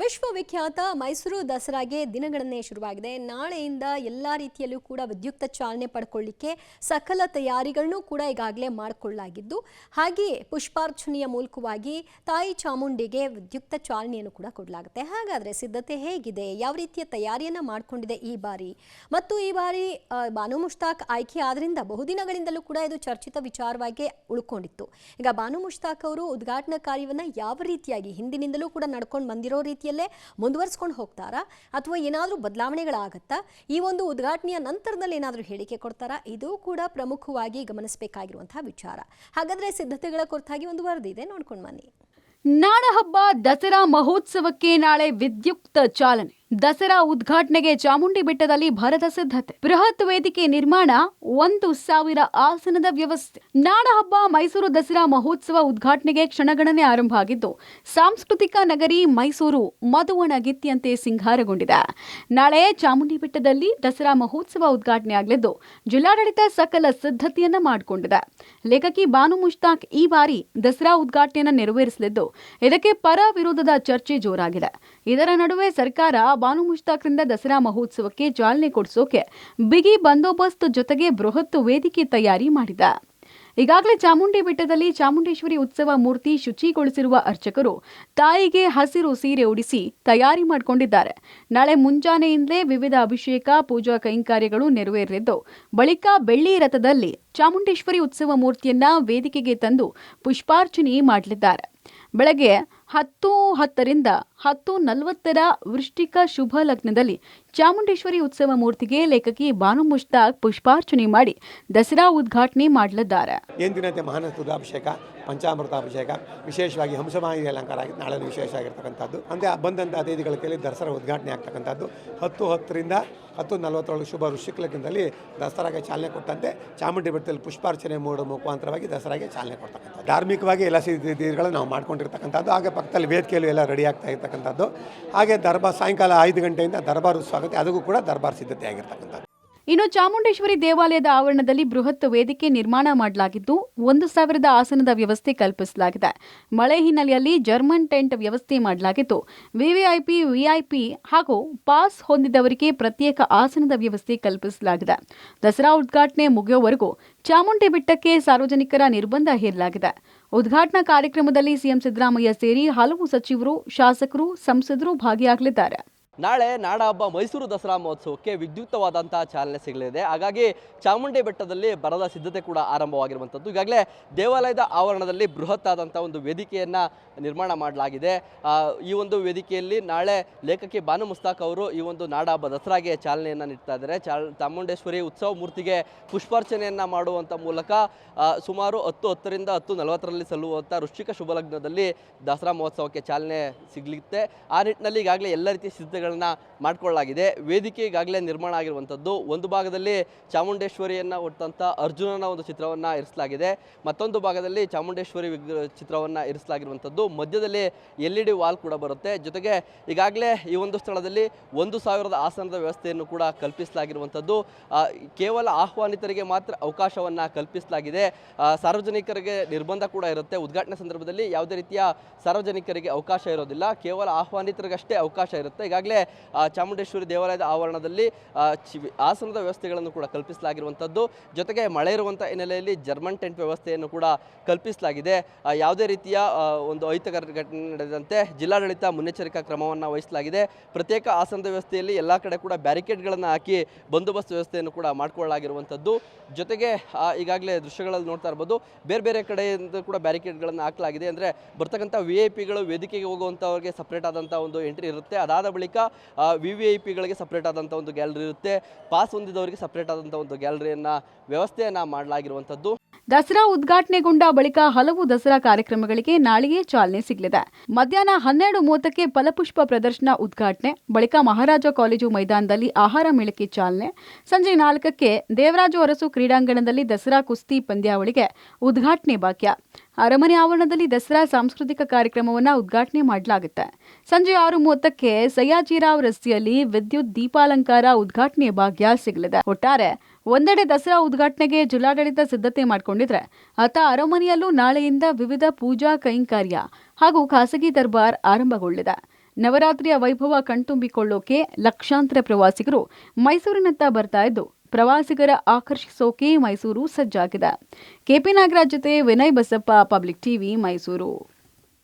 ವಿಶ್ವವಿಖ್ಯಾತ ಮೈಸೂರು ದಸರಾಗೆ ದಿನಗಣನೆ ಶುರುವಾಗಿದೆ. ನಾಳೆಯಿಂದ ಎಲ್ಲ ರೀತಿಯಲ್ಲೂ ಕೂಡ ವಿದ್ಯುಕ್ತ ಚಾಲನೆ ಪಡ್ಕೊಳ್ಳಿಕ್ಕೆ ಸಕಲ ತಯಾರಿಗಳನ್ನು ಕೂಡ ಈಗಾಗಲೇ ಮಾಡಿಕೊಳ್ಳಲಾಗಿದ್ದು, ಹಾಗೆಯೇ ಪುಷ್ಪಾರ್ಚನೆಯ ಮೂಲಕವಾಗಿ ತಾಯಿ ಚಾಮುಂಡಿಗೆ ವಿದ್ಯುಕ್ತ ಚಾಲನೆಯನ್ನು ಕೂಡ ಕೊಡಲಾಗುತ್ತೆ. ಹಾಗಾದರೆ ಸಿದ್ಧತೆ ಹೇಗಿದೆ, ಯಾವ ರೀತಿಯ ತಯಾರಿಯನ್ನು ಮಾಡಿಕೊಂಡಿದೆ ಈ ಬಾರಿ, ಮತ್ತು ಈ ಬಾರಿ ಬಾನು ಮುಷ್ತಾಕ್ ಆಯ್ಕೆ ಆದ್ರಿಂದ ಬಹುದಿನಗಳಿಂದಲೂ ಕೂಡ ಇದು ಚರ್ಚಿತ ವಿಚಾರವಾಗಿ ಉಳ್ಕೊಂಡಿತ್ತು. ಈಗ ಬಾನು ಮುಷ್ತಾಕ್ ಅವರು ಉದ್ಘಾಟನಾ ಕಾರ್ಯವನ್ನು ಯಾವ ರೀತಿಯಾಗಿ ಹಿಂದಿನಿಂದಲೂ ಕೂಡ ನಡ್ಕೊಂಡು ಬಂದಿರೋ ರೀತಿಯಲ್ಲೇ ಮುಂದುವರಿಸ್ಕೊಂಡು ಹೋಗ್ತಾರಾ ಅಥವಾ ಏನಾದರೂ ಬದಲಾವಣೆಗಳಾಗತ್ತಾ, ಈ ಒಂದು ಉದ್ಘಾಟನೆಯ ನಂತರದಲ್ಲಿ ಏನಾದರೂ ಹೇಳಿಕೆ ಕೊಡ್ತಾರಾ, ಇದು ಕೂಡ ಪ್ರಮುಖವಾಗಿ ಗಮನಿಸಬೇಕಾಗಿರುವಂತಹ ವಿಚಾರ. ಹಾಗಾದ್ರೆ ಸಿದ್ಧತೆಗಳ ಕುರಿತಾಗಿ ಒಂದು ವರದಿ ಇದೆ, ನೋಡ್ಕೊಂಡು ಬನ್ನಿ. ನಾಡಹಬ್ಬ ದಸರಾ ಮಹೋತ್ಸವಕ್ಕೆ ನಾಳೆ ವಿದ್ಯುಕ್ತ ಚಾಲನೆ. ದಸರಾ ಉದ್ಘಾಟನೆಗೆ ಚಾಮುಂಡಿ ಬೆಟ್ಟದಲ್ಲಿ ಭರದ ಸಿದ್ಧತೆ. ಬೃಹತ್ ವೇದಿಕೆ ನಿರ್ಮಾಣ, 1,000 ಆಸನದ ವ್ಯವಸ್ಥೆ. ನಾಡಹಬ್ಬ ಮೈಸೂರು ದಸರಾ ಮಹೋತ್ಸವ ಉದ್ಘಾಟನೆಗೆ ಕ್ಷಣಗಣನೆ ಆರಂಭ ಆಗಿದ್ದು, ಸಾಂಸ್ಕೃತಿಕ ನಗರಿ ಮೈಸೂರು ಮಧುವಣಗಿತ್ತಿಯಂತೆ ಸಿಂಗಾರಗೊಂಡಿದೆ. ನಾಳೆ ಚಾಮುಂಡಿ ಬೆಟ್ಟದಲ್ಲಿ ದಸರಾ ಮಹೋತ್ಸವ ಉದ್ಘಾಟನೆ ಆಗಲಿದ್ದು, ಜಿಲ್ಲಾಡಳಿತ ಸಕಲ ಸಿದ್ಧತೆಯನ್ನ ಮಾಡಿಕೊಂಡಿದೆ. ಲೇಖಕಿ ಬಾನು ಮುಷ್ತಾಕ್ ಈ ಬಾರಿ ದಸರಾ ಉದ್ಘಾಟನೆಯನ್ನು ನೆರವೇರಿಸಲಿದ್ದು, ಇದಕ್ಕೆ ಪರ ವಿರೋಧದ ಚರ್ಚೆ ಜೋರಾಗಿದೆ. ಇದರ ನಡುವೆ ಸರ್ಕಾರ ಬಾನು ಮುಷ್ತಾಕ್ರಿಂದ ದಸರಾ ಮಹೋತ್ಸವಕ್ಕೆ ಚಾಲನೆ ಕೊಡಿಸೋಕೆ ಬಿಗಿ ಬಂದೋಬಸ್ತ್ ಜೊತೆಗೆ ಬೃಹತ್ ವೇದಿಕೆ ತಯಾರಿ ಮಾಡಿದೆ. ಈಗಾಗಲೇ ಚಾಮುಂಡಿ ಬೆಟ್ಟದಲ್ಲಿ ಚಾಮುಂಡೇಶ್ವರಿ ಉತ್ಸವ ಮೂರ್ತಿ ಶುಚಿಗೊಳಿಸಿರುವ ಅರ್ಚಕರು ತಾಯಿಗೆ ಹಸಿರು ಸೀರೆ ಉಡಿಸಿ ತಯಾರಿ ಮಾಡಿಕೊಂಡಿದ್ದಾರೆ. ನಾಳೆ ಮುಂಜಾನೆಯಿಂದಲೇ ವಿವಿಧ ಅಭಿಷೇಕ ಪೂಜಾ ಕೈಂಕರ್ಯಗಳು ನೆರವೇರಲಿದ್ದು, ಬಳಿಕ ಬೆಳ್ಳಿ ರಥದಲ್ಲಿ ಚಾಮುಂಡೇಶ್ವರಿ ಉತ್ಸವ ಮೂರ್ತಿಯನ್ನ ವೇದಿಕೆಗೆ ತಂದು ಪುಷ್ಪಾರ್ಚನೆ ಮಾಡಲಿದ್ದಾರೆ. ಬೆಳಗ್ಗೆ 10:10ರಿಂದ 10:40 ವೃಶ್ಚಿಕ ಶುಭ ಲಗ್ನದಲ್ಲಿ ಚಾಮುಂಡೇಶ್ವರಿ ಉತ್ಸವ ಮೂರ್ತಿಗೆ ಲೇಖಕಿ ಬಾನು ಮುಷ್ತಾಕ್ ಪುಷ್ಪಾರ್ಚನೆ ಮಾಡಿ ದಸರಾ ಉದ್ಘಾಟನೆ ಮಾಡಲಿದ್ದಾರೆ. ಎಂದಿನಂತೆ ಮಹಾನಸ್ತುದಾಭಿಷೇಕ, ಪಂಚಾಮೃತಾಭಿಷೇಕ, ವಿಶೇಷವಾಗಿ ಹಂಸವಾಹಿನಿ ಅಲಂಕಾರ ಆಗಿ ನಾಳೆ ವಿಶೇಷ ಆಗಿರ್ತಕ್ಕಂಥದ್ದು. ಅಂದರೆ ಬಂದಂಥ ಅತಿಥಿಗಳ ಕೈಲಿ ದಸರಾ ಉದ್ಘಾಟನೆ ಆಗ್ತಕ್ಕಂಥದ್ದು. 10:10ರಿಂದ 10:40 ಶುಭ ವೃಶ್ಚಿಕ ಲಗ್ನದಲ್ಲಿ ದಸರಾಗೆ ಚಾಲನೆ ಕೊಟ್ಟಂತೆ ಚಾಮುಂಡಿ ಬೆಟ್ಟದಲ್ಲಿ ಪುಷ್ಪಾರ್ಚನೆ ಮಾಡುವ ಮುಖಾಂತರವಾಗಿ ದಸರಾಗೆ ಚಾಲನೆ ಕೊಡ್ತಕ್ಕಂಥದ್ದು. ಧಾರ್ಮಿಕವಾಗಿ ಎಲ್ಲ ಸಿದ್ಧತೆಗಳನ್ನು ನಾವು ಮಾಡ್ಕೊಂಡಿರ್ತಕ್ಕಂಥದ್ದು. ಹಾಗೆ ಪಕ್ಕದಲ್ಲಿ ವೇದಿಕೆಯಲ್ಲೂ ಎಲ್ಲ ರೆಡಿ ಆಗ್ತಾ ಇರ್ತಕ್ಕಂಥದ್ದು. ಹಾಗೆ ದರ್ಬಾರ್ ಸಾಯಂಕಾಲ 5 ಗಂಟೆಯಿಂದ ದರ್ಬಾರ್ ಉತ್ಸವ ಆಗುತ್ತೆ, ಅದಕ್ಕೂ ಕೂಡ ದರ್ಬಾರ್ ಸಿದ್ಧತೆ ಆಗಿರ್ತಕ್ಕಂಥದ್ದು. ಇನ್ನು ಚಾಮುಂಡೇಶ್ವರಿ ದೇವಾಲಯದ ಆವರಣದಲ್ಲಿ ಬೃಹತ್ ವೇದಿಕೆ ನಿರ್ಮಾಣ ಮಾಡಲಾಗಿದ್ದು, 1,000 ಆಸನದ ವ್ಯವಸ್ಥೆ ಕಲ್ಪಿಸಲಾಗಿದೆ. ಮಳೆ ಹಿನ್ನೆಲೆಯಲ್ಲಿ ಜರ್ಮನ್ ಟೆಂಟ್ ವ್ಯವಸ್ಥೆ ಮಾಡಲಾಗಿದ್ದು, ವಿವಿಐಪಿ, ವಿಐಪಿ ಹಾಗೂ ಪಾಸ್ ಹೊಂದಿದವರಿಗೆ ಪ್ರತ್ಯೇಕ ಆಸನದ ವ್ಯವಸ್ಥೆ ಕಲ್ಪಿಸಲಾಗಿದೆ. ದಸರಾ ಉದ್ಘಾಟನೆ ಮುಗಿಯುವವರೆಗೂ ಚಾಮುಂಡಿ ಬೆಟ್ಟಕ್ಕೆ ಸಾರ್ವಜನಿಕರ ನಿರ್ಬಂಧ ಹೇರಲಾಗಿದೆ. ಉದ್ಘಾಟನಾ ಕಾರ್ಯಕ್ರಮದಲ್ಲಿ ಸಿಎಂ ಸಿದ್ದರಾಮಯ್ಯ ಸೇರಿ ಹಲವು ಸಚಿವರು, ಶಾಸಕರು, ಸಂಸದರು ಭಾಗಿಯಾಗಲಿದ್ದಾರೆ. ನಾಳೆ ನಾಡಹಬ್ಬ ಮೈಸೂರು ದಸರಾ ಮಹೋತ್ಸವಕ್ಕೆ ವಿದ್ಯುಕ್ತವಾದಂತಹ ಚಾಲನೆ ಸಿಗಲಿದೆ. ಹಾಗಾಗಿ ಚಾಮುಂಡಿ ಬೆಟ್ಟದಲ್ಲಿ ಬರದ ಸಿದ್ಧತೆ ಕೂಡ ಆರಂಭವಾಗಿರುವಂಥದ್ದು. ಈಗಾಗಲೇ ದೇವಾಲಯದ ಆವರಣದಲ್ಲಿ ಬೃಹತ್ ಆದಂಥ ಒಂದು ವೇದಿಕೆಯನ್ನು ನಿರ್ಮಾಣ ಮಾಡಲಾಗಿದೆ. ಈ ಒಂದು ವೇದಿಕೆಯಲ್ಲಿ ನಾಳೆ ಲೇಖಕಿ ಬಾನು ಮುಷ್ತಾಕ್ ಅವರು ಈ ಒಂದು ನಾಡಹಬ್ಬ ದಸರಾಗೆ ಚಾಲನೆಯನ್ನು ನೀಡ್ತಾ ಇದ್ದಾರೆ. ಚಾಮುಂಡೇಶ್ವರಿ ಉತ್ಸವ ಮೂರ್ತಿಗೆ ಪುಷ್ಪಾರ್ಚನೆಯನ್ನು ಮಾಡುವಂಥ ಮೂಲಕ ಸುಮಾರು 10:10ರಿಂದ 10:40 ಸಲ್ಲುವಂಥ ವೃಶ್ಚಿಕ ಶುಭ ಲಗ್ನದಲ್ಲಿ ದಸರಾ ಮಹೋತ್ಸವಕ್ಕೆ ಚಾಲನೆ ಸಿಗಲಿರುತ್ತೆ. ಆ ನಿಟ್ಟಿನಲ್ಲಿ ಈಗಾಗಲೇ ಎಲ್ಲ ರೀತಿಯ ಸಿದ್ಧತೆಗಳನ್ನ ಮಾಡಿಕೊಳ್ಳಲಾಗಿದೆ. ವೇದಿಕೆ ಈಗಾಗಲೇ ನಿರ್ಮಾಣ ಆಗಿರುವಂಥದ್ದು. ಒಂದು ಭಾಗದಲ್ಲಿ ಚಾಮುಂಡೇಶ್ವರಿಯನ್ನು ಹೊತ್ತಂಥ ಅರ್ಜುನನ ಒಂದು ಚಿತ್ರವನ್ನು ಇರಿಸಲಾಗಿದೆ. ಮತ್ತೊಂದು ಭಾಗದಲ್ಲಿ ಚಾಮುಂಡೇಶ್ವರಿ ಚಿತ್ರವನ್ನು ಇರಿಸಲಾಗಿರುವಂಥದ್ದು. ಮಧ್ಯದಲ್ಲಿ LED ವಾಲ್ ಕೂಡ ಬರುತ್ತೆ. ಜೊತೆಗೆ ಈಗಾಗಲೇ ಈ ಒಂದು ಸ್ಥಳದಲ್ಲಿ 1,000 ಆಸನದ ವ್ಯವಸ್ಥೆಯನ್ನು ಕೂಡ ಕಲ್ಪಿಸಲಾಗಿರುವಂಥದ್ದು. ಕೇವಲ ಆಹ್ವಾನಿತರಿಗೆ ಮಾತ್ರ ಅವಕಾಶವನ್ನು ಕಲ್ಪಿಸಲಾಗಿದೆ. ಸಾರ್ವಜನಿಕರಿಗೆ ನಿರ್ಬಂಧ ಕೂಡ ಇರುತ್ತೆ. ಉದ್ಘಾಟನೆ ಸಂದರ್ಭದಲ್ಲಿ ಯಾವುದೇ ರೀತಿಯ ಸಾರ್ವಜನಿಕರಿಗೆ ಅವಕಾಶ ಇರೋದಿಲ್ಲ, ಕೇವಲ ಆಹ್ವಾನಿತರಿಗಷ್ಟೇ ಅವಕಾಶ ಇರುತ್ತೆ. ಈಗಾಗಲೇ ಚಾಮುಂಡೇಶ್ವರಿ ದೇವಾಲಯದ ಆವರಣದಲ್ಲಿ ಆಸನದ ವ್ಯವಸ್ಥೆಗಳನ್ನು ಕೂಡ ಕಲ್ಪಿಸಲಾಗಿರುವಂಥದ್ದು. ಜೊತೆಗೆ ಮಳೆ ಇರುವಂಥ ಹಿನ್ನೆಲೆಯಲ್ಲಿ ಜರ್ಮನ್ ಟೆಂಟ್ ವ್ಯವಸ್ಥೆಯನ್ನು ಕೂಡ ಕಲ್ಪಿಸಲಾಗಿದೆ. ಯಾವುದೇ ರೀತಿಯ ಒಂದು ಅಹಿತಕರ ಘಟನೆ ನಡೆದಂತೆ ಜಿಲ್ಲಾಡಳಿತ ಮುನ್ನೆಚ್ಚರಿಕಾ ಕ್ರಮವನ್ನು ವಹಿಸಲಾಗಿದೆ. ಪ್ರತ್ಯೇಕ ಆಸನದ ವ್ಯವಸ್ಥೆಯಲ್ಲಿ ಎಲ್ಲ ಕಡೆ ಕೂಡ ಬ್ಯಾರಿಕೇಡ್ಗಳನ್ನು ಹಾಕಿ ಬಂದೋಬಸ್ತ್ ವ್ಯವಸ್ಥೆಯನ್ನು ಕೂಡ ಮಾಡಿಕೊಳ್ಳಲಾಗಿರುವಂಥದ್ದು. ಜೊತೆಗೆ ಈಗಾಗಲೇ ದೃಶ್ಯಗಳಲ್ಲಿ ನೋಡ್ತಾ ಇರ್ಬೋದು, ಬೇರೆ ಬೇರೆ ಕಡೆಯಿಂದ ಕೂಡ ಬ್ಯಾರಿಕೇಡ್ಗಳನ್ನು ಹಾಕಲಾಗಿದೆ. ಅಂದರೆ ಬರ್ತಕ್ಕಂಥ ವಿಐಪಿಗಳು ವೇದಿಕೆಗೆ ಹೋಗುವಂಥವ್ರಿಗೆ ಸಪ್ರೇಟ್ ಆದಂಥ ಒಂದು ಎಂಟ್ರಿ ಇರುತ್ತೆ. ಅದಾದ ಬಳಿಕ ವಿವಿಐಪಿಗಳಿಗೆ ಸಪ್ರೇಟ್ ಆದಂಥ ಒಂದು ಗ್ಯಾಲರಿ ಇರುತ್ತೆ. ಪಾಸ್ ಹೊಂದಿದವರಿಗೆ ಸಪ್ರೇಟ್ ಆದಂಥ ಒಂದು ಗ್ಯಾಲರಿಯನ್ನು ವ್ಯವಸ್ಥೆಯನ್ನು ಮಾಡಲಾಗಿರುವಂಥದ್ದು. ದಸರಾ ಉದ್ಘಾಟನೆಗೊಂಡ ಬಳಿಕ ಹಲವು ದಸರಾ ಕಾರ್ಯಕ್ರಮಗಳಿಗೆ ನಾಳೆಯೇ ಚಾಲನೆ ಸಿಗಲಿದೆ. ಮಧ್ಯಾಹ್ನ 12:30ಕ್ಕೆ ಫಲಪುಷ್ಪ ಪ್ರದರ್ಶನ ಉದ್ಘಾಟನೆ, ಬಳಿಕ ಮಹಾರಾಜ ಕಾಲೇಜು ಮೈದಾನದಲ್ಲಿ ಆಹಾರ ಮೇಳಕ್ಕೆ ಚಾಲನೆ, ಸಂಜೆ 4ಕ್ಕೆ ದೇವರಾಜು ಅರಸು ಕ್ರೀಡಾಂಗಣದಲ್ಲಿ ದಸರಾ ಕುಸ್ತಿ ಪಂದ್ಯಾವಳಿಗೆ ಉದ್ಘಾಟನೆ ಭಾಗ್ಯ. ಅರಮನೆ ಆವರಣದಲ್ಲಿ ದಸರಾ ಸಾಂಸ್ಕೃತಿಕ ಕಾರ್ಯಕ್ರಮವನ್ನು ಉದ್ಘಾಟನೆ ಮಾಡಲಾಗುತ್ತೆ. ಸಂಜೆ 6:30ಕ್ಕೆ ಸಯ್ಯಾಜಿರಾವ್ ರಸ್ತೆಯಲ್ಲಿ ವಿದ್ಯುತ್ ದೀಪಾಲಂಕಾರ ಉದ್ಘಾಟನೆ ಭಾಗ್ಯ ಸಿಗಲಿದೆ. ಒಟ್ಟಾರೆ ಒಂದೆಡೆ ದಸರಾ ಉದ್ಘಾಟನೆಗೆ ಜಿಲ್ಲಾಡಳಿತ ಸಿದ್ಧತೆ ಮಾಡಿಕೊಂಡಿದ್ರೆ, ಅತ್ತ ಅರಮನೆಯಲ್ಲೂ ನಾಳೆಯಿಂದ ವಿವಿಧ ಪೂಜಾ ಕೈಂಕರ್ಯ ಹಾಗೂ ಖಾಸಗಿ ದರ್ಬಾರ್ ಆರಂಭಗೊಳ್ಳಿದೆ. ನವರಾತ್ರಿಯ ವೈಭವ ಕಣ್ತುಂಬಿಕೊಳ್ಳೋಕೆ ಲಕ್ಷಾಂತರ ಪ್ರವಾಸಿಗರು ಮೈಸೂರಿನತ್ತ ಬರ್ತಾ ಇದ್ದು ಪ್ರವಾಸಿಗರ ಆಕರ್ಷಿಸೋಕೆ ಮೈಸೂರು ಸಜ್ಜಾಗಿದೆ. ಕೆಪಿ ನಾಗರಾಜ್ ಜೊತೆ ವಿನಯ್ ಬಸಪ್ಪ, ಪಬ್ಲಿಕ್ ಟಿವಿ, ಮೈಸೂರು.